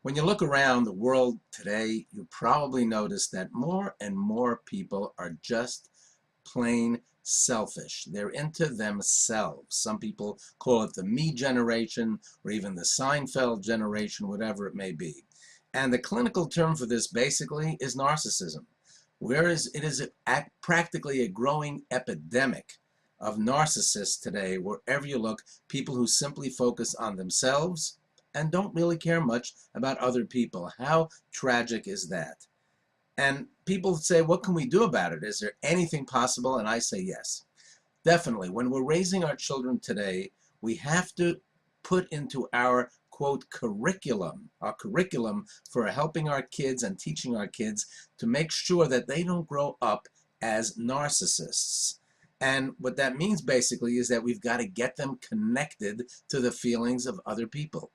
When you look around the world today, you probably notice that more and more people are just plain selfish. They're into themselves. Some people call it the me generation or even the Seinfeld generation, whatever it may be. And the clinical term for this basically is narcissism, whereas it is practically a growing epidemic of narcissists today. Wherever you look, people who simply focus on themselves and don't really care much about other people. How tragic is that? And people say, what can we do about it? Is there anything possible? And I say yes. Definitely. When we're raising our children today, we have to put into our quote our curriculum for helping our kids and teaching our kids to make sure that they don't grow up as narcissists. And what that means basically is that we've got to get them connected to the feelings of other people.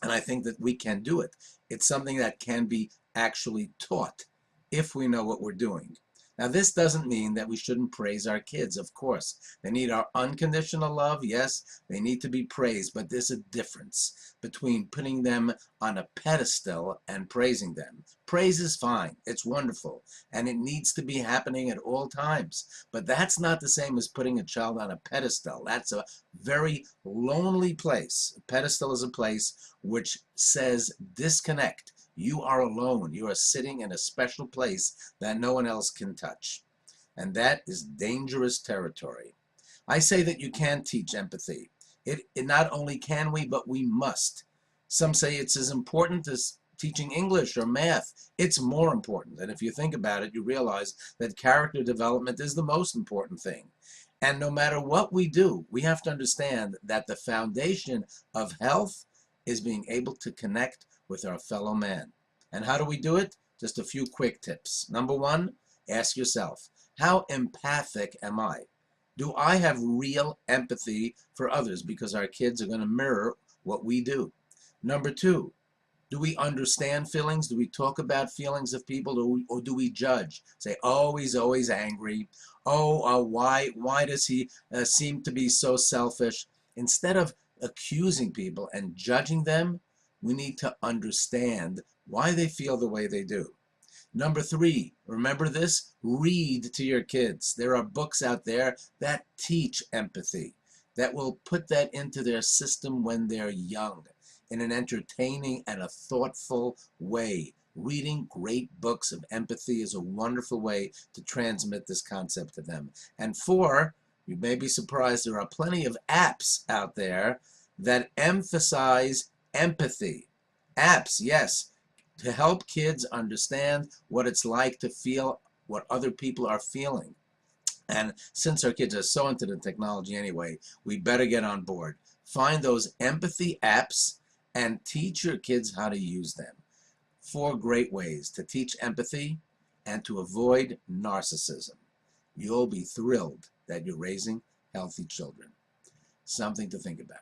And I think that we can do it. It's something that can be actually taught if we know what we're doing. Now, this doesn't mean that we shouldn't praise our kids, of course. They need our unconditional love, yes, they need to be praised, but there's a difference between putting them on a pedestal and praising them. Praise is fine, it's wonderful, and it needs to be happening at all times. But that's not the same as putting a child on a pedestal. That's a very lonely place. A pedestal is a place which says disconnect. You are alone. You are sitting in a special place that no one else can touch. And that is dangerous territory. I say that you can teach empathy. It not only can we, but we must. Some say it's as important as teaching English or math. It's more important. And if you think about it, you realize that character development is the most important thing. And no matter what we do, we have to understand that the foundation of health is being able to connect with our fellow man. And how do we do it? Just a few quick tips. Number one, ask yourself, how empathic am I? Do I have real empathy for others? Because our kids are going to mirror what we do. Number two, do we understand feelings? Do we talk about feelings of people, or do we judge? Say, oh, he's always angry. Oh, why does he seem to be so selfish? Instead of accusing people and judging them, we need to understand why they feel the way they do. Number three, remember this, read to your kids. There are books out there that teach empathy, that will put that into their system when they're young, in an entertaining and a thoughtful way. Reading great books of empathy is a wonderful way to transmit this concept to them. And four, you may be surprised, there are plenty of apps out there that emphasize empathy. Apps, yes, to help kids understand what it's like to feel what other people are feeling. And since our kids are so into the technology anyway, we better get on board. Find those empathy apps and teach your kids how to use them. Four great ways to teach empathy and to avoid narcissism. You'll be thrilled that you're raising healthy children. Something to think about.